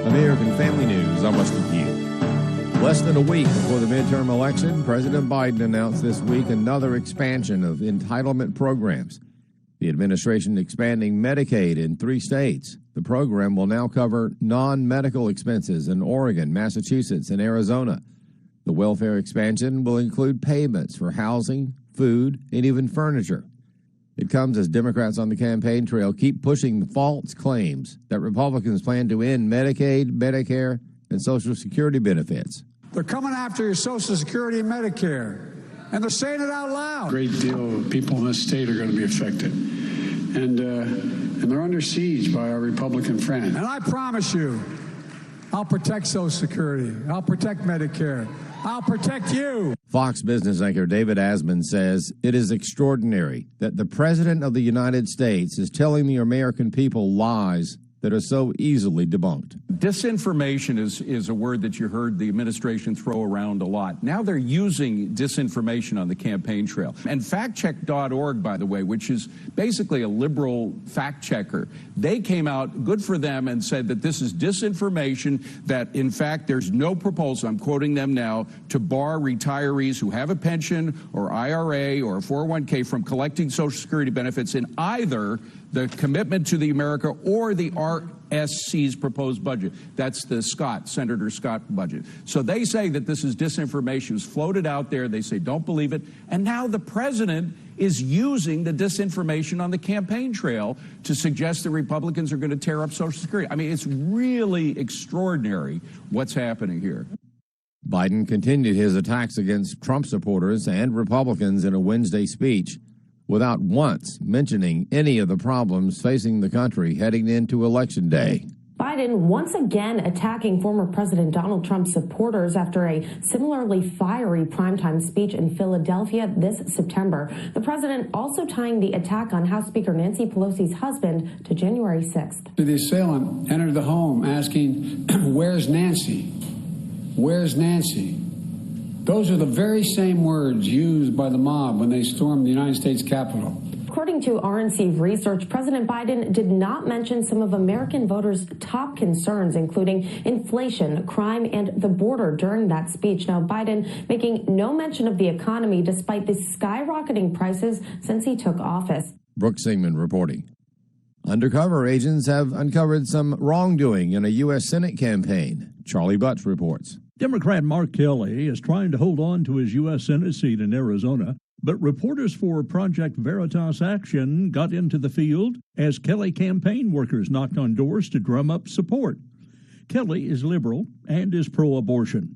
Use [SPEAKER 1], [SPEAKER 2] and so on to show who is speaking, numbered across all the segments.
[SPEAKER 1] American Family News, I'm Rusty Pugh. Less than a week before the midterm election, President Biden announced this week another expansion of entitlement programs. The administration expanding Medicaid in 3 states. The program will now cover non-medical expenses in Oregon, Massachusetts, and Arizona. The welfare expansion will include payments for housing, food, and even furniture. It comes as Democrats on the campaign trail keep pushing the false claims that Republicans plan to end Medicaid, Medicare, and Social Security benefits.
[SPEAKER 2] They're coming after your Social Security and Medicare, and they're saying it out loud.
[SPEAKER 3] A great deal of people in this state are going to be affected, and they're under siege by our Republican friends.
[SPEAKER 2] And I promise you, I'll protect Social Security. I'll protect Medicare. I'll protect you.
[SPEAKER 1] Fox Business anchor David Asman says it is extraordinary that the President of the United States is telling the American people lies that are so easily debunked.
[SPEAKER 4] Disinformation is a word that you heard the administration throw around a lot. Now they're using disinformation on the campaign trail. And factcheck.org, by the way, which is basically a liberal fact checker, they came out, good for them, and said that this is disinformation, that in fact there's no proposal, I'm quoting them now, to bar retirees who have a pension or IRA or a 401k from collecting Social Security benefits in either the commitment to the America or the RSC's proposed budget. That's the Senator Scott budget. So they say that this is disinformation. It was floated out there. They say don't believe it. And now the president is using the disinformation on the campaign trail to suggest that Republicans are going to tear up Social Security. I mean, it's really extraordinary what's happening here.
[SPEAKER 1] Biden continued his attacks against Trump supporters and Republicans in a Wednesday speech, without once mentioning any of the problems facing the country heading into Election Day.
[SPEAKER 5] Biden once again attacking former President Donald Trump's supporters after a similarly fiery primetime speech in Philadelphia this September. The president also tying the attack on House Speaker Nancy Pelosi's husband to January 6th.
[SPEAKER 3] The assailant entered the home asking, "Where's Nancy? Where's Nancy?" Those are the very same words used by the mob when they stormed the United States Capitol.
[SPEAKER 5] According to RNC research, President Biden did not mention some of American voters' top concerns, including inflation, crime, and the border during that speech. Now, Biden making no mention of the economy despite the skyrocketing prices since he took office.
[SPEAKER 1] Brooks Singman reporting. Undercover agents have uncovered some wrongdoing in a U.S. Senate campaign. Charlie Butts reports.
[SPEAKER 6] Democrat Mark Kelly is trying to hold on to his U.S. Senate seat in Arizona, but reporters for Project Veritas Action got into the field as Kelly campaign workers knocked on doors to drum up support. Kelly is liberal and is pro-abortion.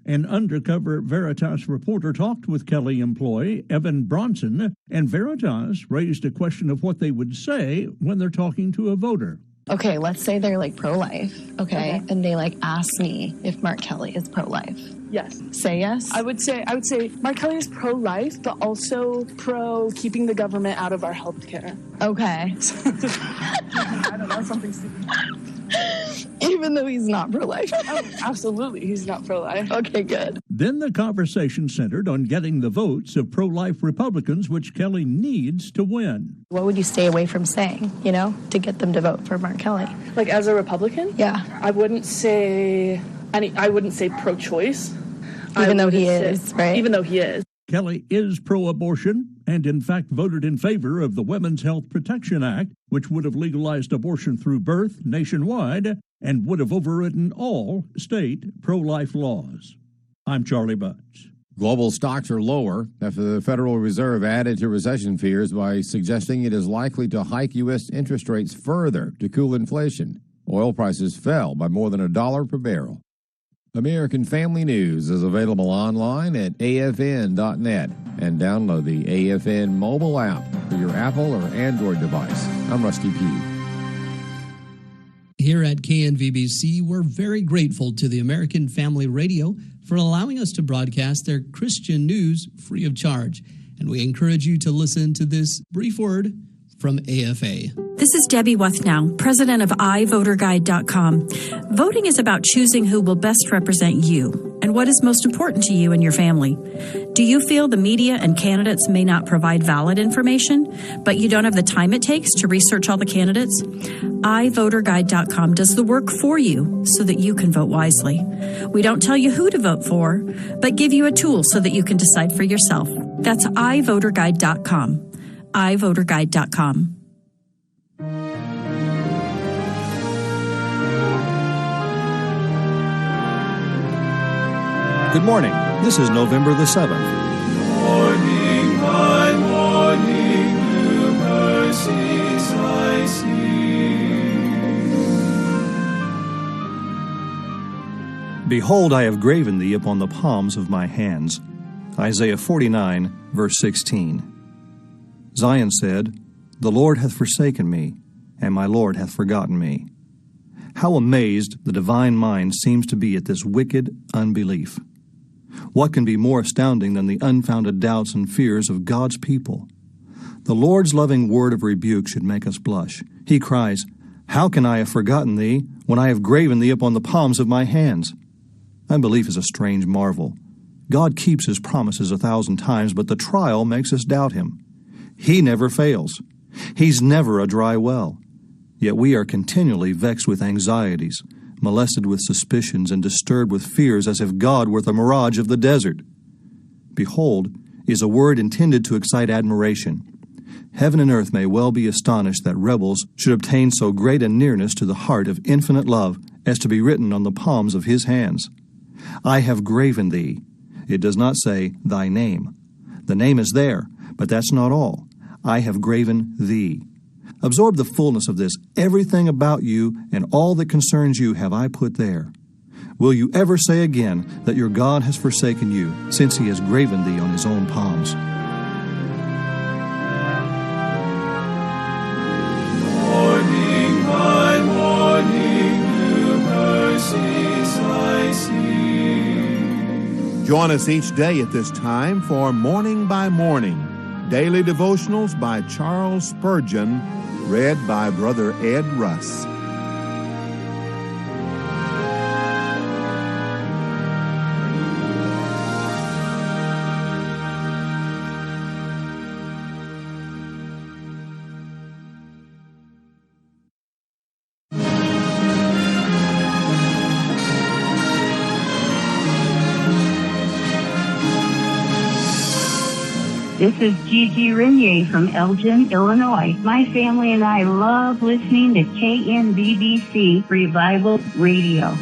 [SPEAKER 6] An undercover Veritas reporter talked with Kelly employee Evan Bronson, and Veritas raised a question of what they would say when they're talking to a voter.
[SPEAKER 7] Okay, let's say they're like pro-life, okay? And they like ask me if Mark Kelly is pro-life.
[SPEAKER 8] Yes.
[SPEAKER 7] Say yes?
[SPEAKER 8] I would say Mark Kelly is pro-life, but also pro keeping the government out of our health care.
[SPEAKER 7] Okay.
[SPEAKER 8] I don't know, something stupid.
[SPEAKER 7] Even though he's not pro-life.
[SPEAKER 8] Oh, absolutely, he's not pro-life.
[SPEAKER 7] Okay, good.
[SPEAKER 6] Then the conversation centered on getting the votes of pro-life Republicans, which Kelly needs to win.
[SPEAKER 7] What would you stay away from saying, to get them to vote for Mark Kelly?
[SPEAKER 8] Like as a Republican?
[SPEAKER 7] Yeah.
[SPEAKER 8] I wouldn't say pro-choice.
[SPEAKER 7] Even though he is, right?
[SPEAKER 8] Even though he is.
[SPEAKER 6] Kelly is pro-abortion and, in fact, voted in favor of the Women's Health Protection Act, which would have legalized abortion through birth nationwide and would have overridden all state pro-life laws. I'm Charlie Butts.
[SPEAKER 1] Global stocks are lower after the Federal Reserve added to recession fears by suggesting it is likely to hike U.S. interest rates further to cool inflation. Oil prices fell by more than $1 per barrel. American Family News is available online at afn.net and download the AFN mobile app for your Apple or Android device. I'm Rusty Pugh.
[SPEAKER 9] Here at KNVBC, we're very grateful to the American Family Radio for allowing us to broadcast their Christian news free of charge. And we encourage you to listen to this brief word from AFA.
[SPEAKER 10] This is Debbie Wuthnow, president of iVoterGuide.com. Voting is about choosing who will best represent you. And what is most important to you and your family? Do you feel the media and candidates may not provide valid information, but you don't have the time it takes to research all the candidates? iVoterGuide.com does the work for you so that you can vote wisely. We don't tell you who to vote for, but give you a tool so that you can decide for yourself. That's iVoterGuide.com. iVoterGuide.com.
[SPEAKER 11] Good morning. This is November the 7th.
[SPEAKER 12] Morning by morning, new mercies I see.
[SPEAKER 11] Behold, I have graven thee upon the palms of my hands. Isaiah 49, verse 16. Zion said, The Lord hath forsaken me, and my Lord hath forgotten me. How amazed the divine mind seems to be at this wicked unbelief. What can be more astounding than the unfounded doubts and fears of God's people? The Lord's loving word of rebuke should make us blush. He cries, How can I have forgotten thee when I have graven thee upon the palms of my hands? Unbelief is a strange marvel. God keeps his promises 1,000 times, but the trial makes us doubt him. He never fails. He's never a dry well. Yet we are continually vexed with anxieties, molested with suspicions, and disturbed with fears as if God were the mirage of the desert. Behold is a word intended to excite admiration. Heaven and earth may well be astonished that rebels should obtain so great a nearness to the heart of infinite love as to be written on the palms of his hands. I have graven thee. It does not say thy name. The name is there, but that's not all. I have graven thee. Absorb the fullness of this. Everything about you and all that concerns you have I put there. Will you ever say again that your God has forsaken you, since he has graven thee on his own palms?
[SPEAKER 12] Morning by morning, new mercies I see.
[SPEAKER 13] Join us each day at this time for Morning by Morning, daily devotionals by Charles Spurgeon, read by Brother Ed Russ.
[SPEAKER 14] This is Gigi Renier from Elgin, Illinois. My family and I love listening to KNBBC Revival Radio.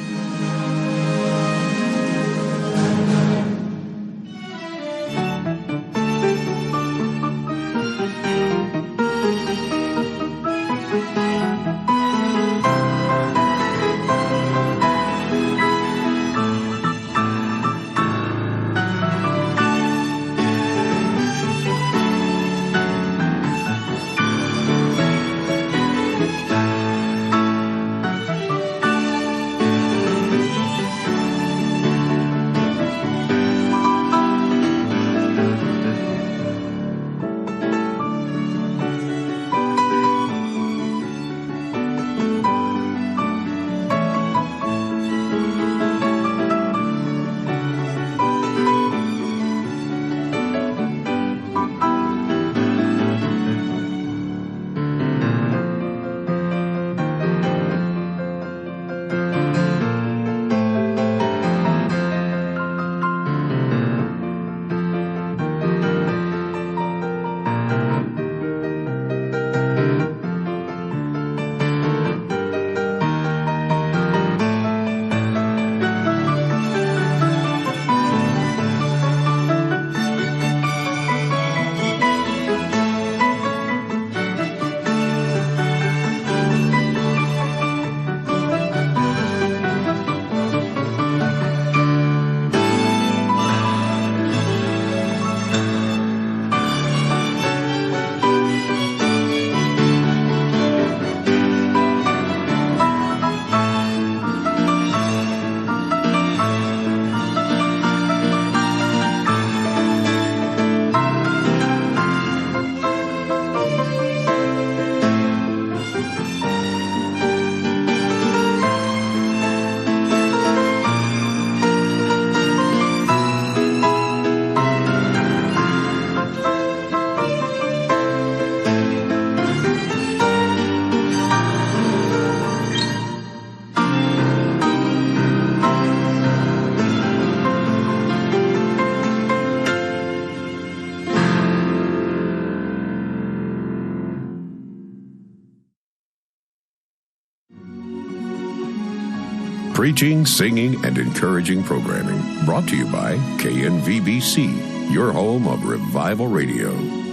[SPEAKER 15] Preaching, singing, and encouraging programming. Brought to you by KNVBC, your home of Revival Radio.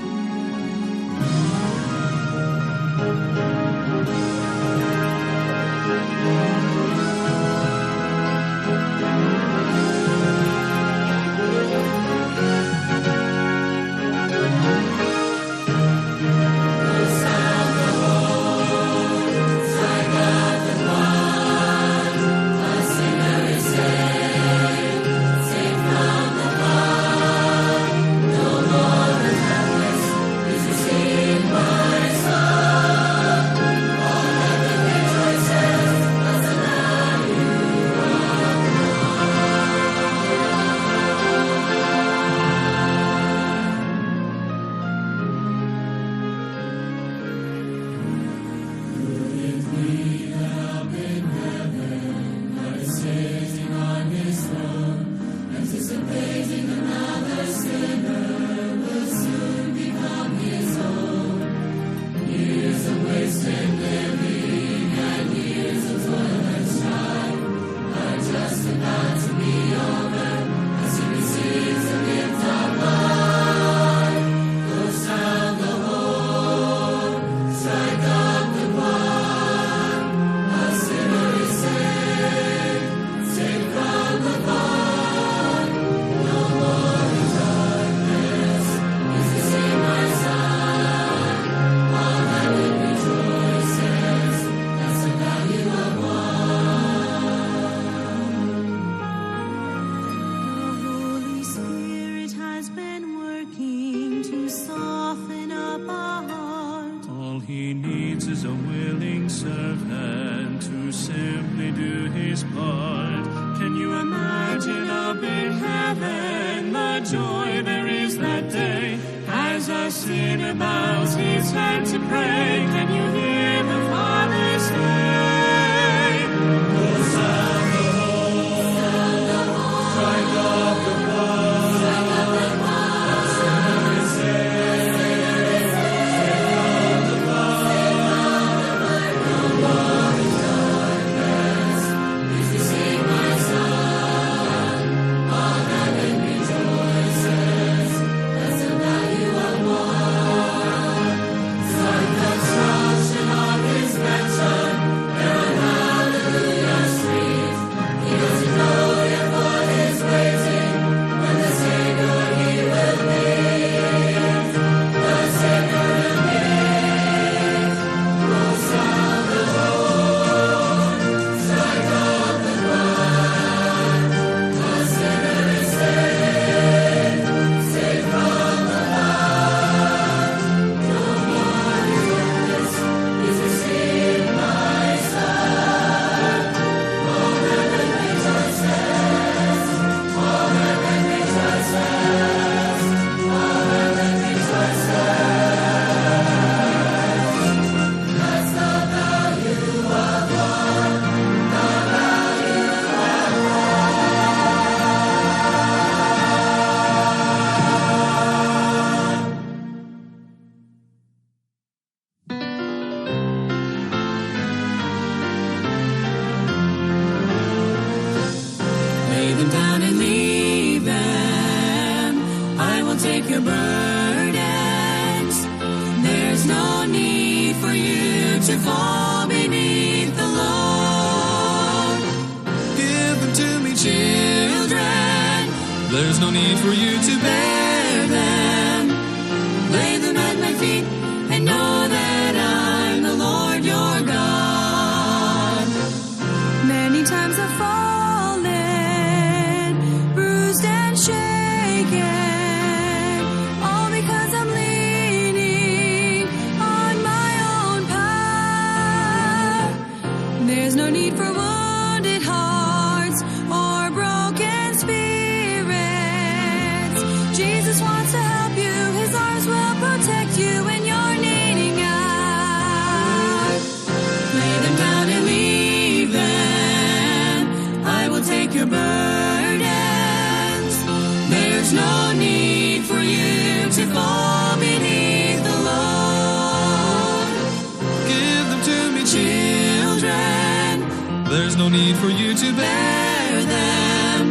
[SPEAKER 16] There's no need for you to bear them.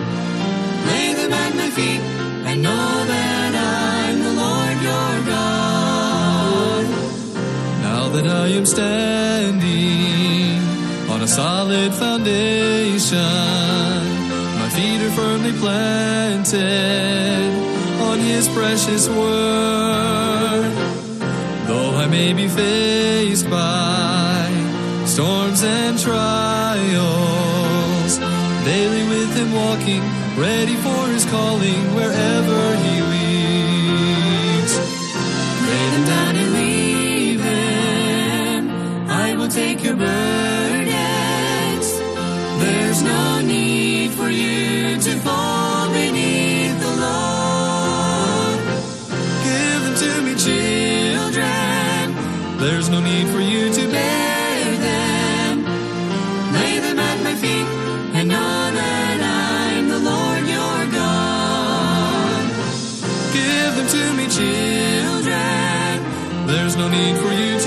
[SPEAKER 16] Lay them at my feet and know that I'm the Lord your God. Now that I am standing on a solid foundation, my feet are firmly planted on His precious word. Though I may be faced by storms and trials, daily with Him walking, ready for His calling wherever He leads. Lay them down and leave Him. I will take your burdens. There's no need for you to fall beneath the load. Give them to me, children. There's no need for you to bear them. Lay them at my feet and know that I'm the Lord your God. Give them to me, children. There's no need for you